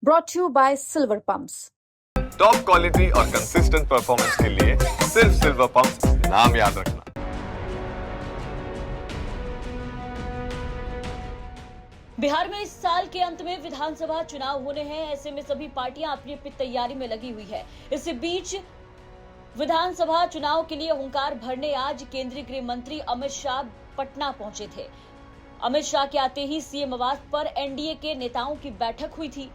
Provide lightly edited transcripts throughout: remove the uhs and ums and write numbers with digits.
brought to you by Silver Pumps. Top quality और consistent performance के लिए सिर्फ सिल्वर पंप नाम याद रखना। बिहार में इस साल के अंत में विधानसभा चुनाव होने हैं। ऐसे में सभी पार्टियां अपनी अपनी तैयारी में लगी हुई है। इसी बीच विधानसभा चुनाव के लिए हुंकार भरने आज केंद्रीय गृह मंत्री अमित शाह पटना पहुंचे थे। अमित शाह के आते ही सीएम आवास पर एनडीए के नेताओं की बैठक हुई थी।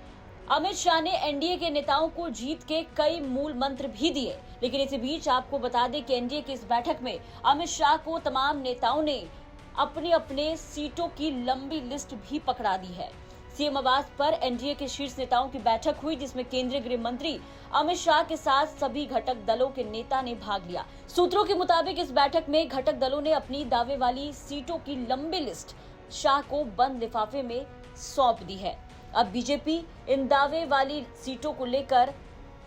अमित शाह ने एनडीए के नेताओं को जीत के कई मूल मंत्र भी दिए। लेकिन इसी बीच आपको बता दें कि एनडीए की इस बैठक में अमित शाह को तमाम नेताओं ने अपने अपने सीटों की लंबी लिस्ट भी पकड़ा दी है। सीएम आवास पर एनडीए के शीर्ष नेताओं की बैठक हुई, जिसमें केंद्रीय गृह मंत्री अमित शाह के साथ सभी घटक दलों के नेता ने भाग लिया। सूत्रों के मुताबिक इस बैठक में घटक दलों ने अपनी दावे वाली सीटों की लंबी लिस्ट शाह को बंद लिफाफे में सौंप दी है। अब बीजेपी इन दावे वाली सीटों को लेकर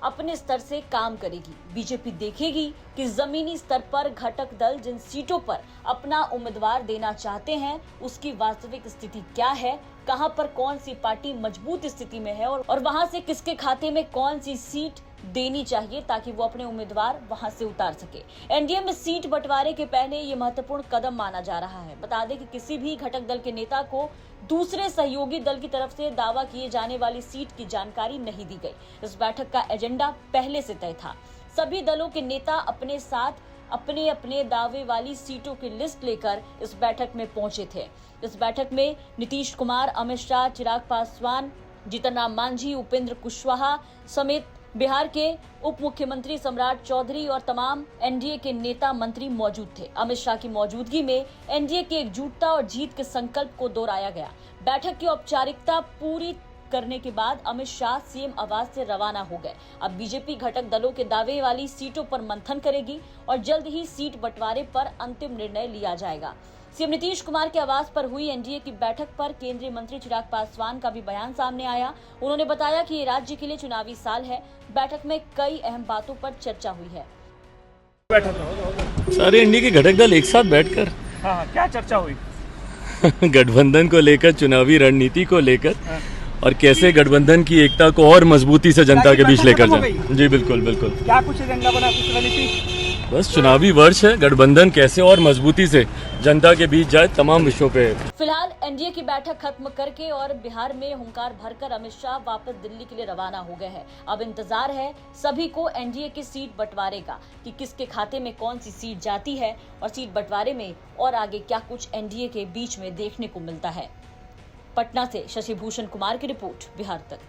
अपने स्तर से काम करेगी। बीजेपी देखेगी कि जमीनी स्तर पर घटक दल जिन सीटों पर अपना उम्मीदवार देना चाहते हैं उसकी वास्तविक स्थिति क्या है, कहां पर कौन सी पार्टी मजबूत स्थिति में है और वहां से किसके खाते में कौन सी सीट देनी चाहिए ताकि वो अपने उम्मीदवार वहां से उतार सके। एनडीए में सीट बंटवारे के पहले ये महत्वपूर्ण कदम माना जा रहा है। बता दें कि किसी भी घटक दल के नेता को दूसरे सहयोगी दल की तरफ से दावा किए जाने वाली सीट की जानकारी नहीं दी गई। इस बैठक का एजेंडा पहले से तय था। सभी दलों के नेता अपने साथ अपने अपने दावे वाली सीटों की लिस्ट लेकर इस बैठक में पहुंचे थे। इस बैठक में नीतीश कुमार, अमित शाह, चिराग पासवान, जीतन राम मांझी, उपेंद्र कुशवाहा समेत बिहार के उप मुख्यमंत्री सम्राट चौधरी और तमाम एनडीए के नेता मंत्री मौजूद थे। अमित शाह की मौजूदगी में एनडीए की एकजुटता और जीत के संकल्प को दोहराया गया। बैठक की औपचारिकता पूरी करने के बाद अमित शाह सीएम आवास से रवाना हो गए। अब बीजेपी घटक दलों के दावे वाली सीटों पर मंथन करेगी और जल्द ही सीट बंटवारे पर अंतिम निर्णय लिया जाएगा। सीएम नीतीश कुमार के आवास पर हुई एनडीए की बैठक पर केंद्रीय मंत्री चिराग पासवान का भी बयान सामने आया। उन्होंने बताया कि ये राज्य के लिए चुनावी साल है। बैठक में कई अहम बातों पर चर्चा हुई है। सारे एनडीए के घटक दल एक साथ बैठकर क्या चर्चा हुई? गठबंधन को लेकर, चुनावी रणनीति को लेकर और कैसे गठबंधन की एकता को और मजबूती से जनता के बीच लेकर जाए। जी बिल्कुल बिल्कुल। क्या कुछ एजेंडा बना, कुछ रणनीति? बस चुनावी वर्ष है, गठबंधन कैसे और मजबूती से जनता के बीच जाए, तमाम विषयों पे। फिलहाल एनडीए की बैठक खत्म करके और बिहार में हुंकार भरकर अमित शाह वापस दिल्ली के लिए रवाना हो गए हैं। अब इंतजार है सभी को एनडीए की सीट बंटवारे का कि किसके खाते में कौन सी सीट जाती है और सीट बंटवारे में और आगे क्या कुछ एनडीए के बीच में देखने को मिलता है। पटना से शशि भूषण कुमार की रिपोर्ट, बिहार तक।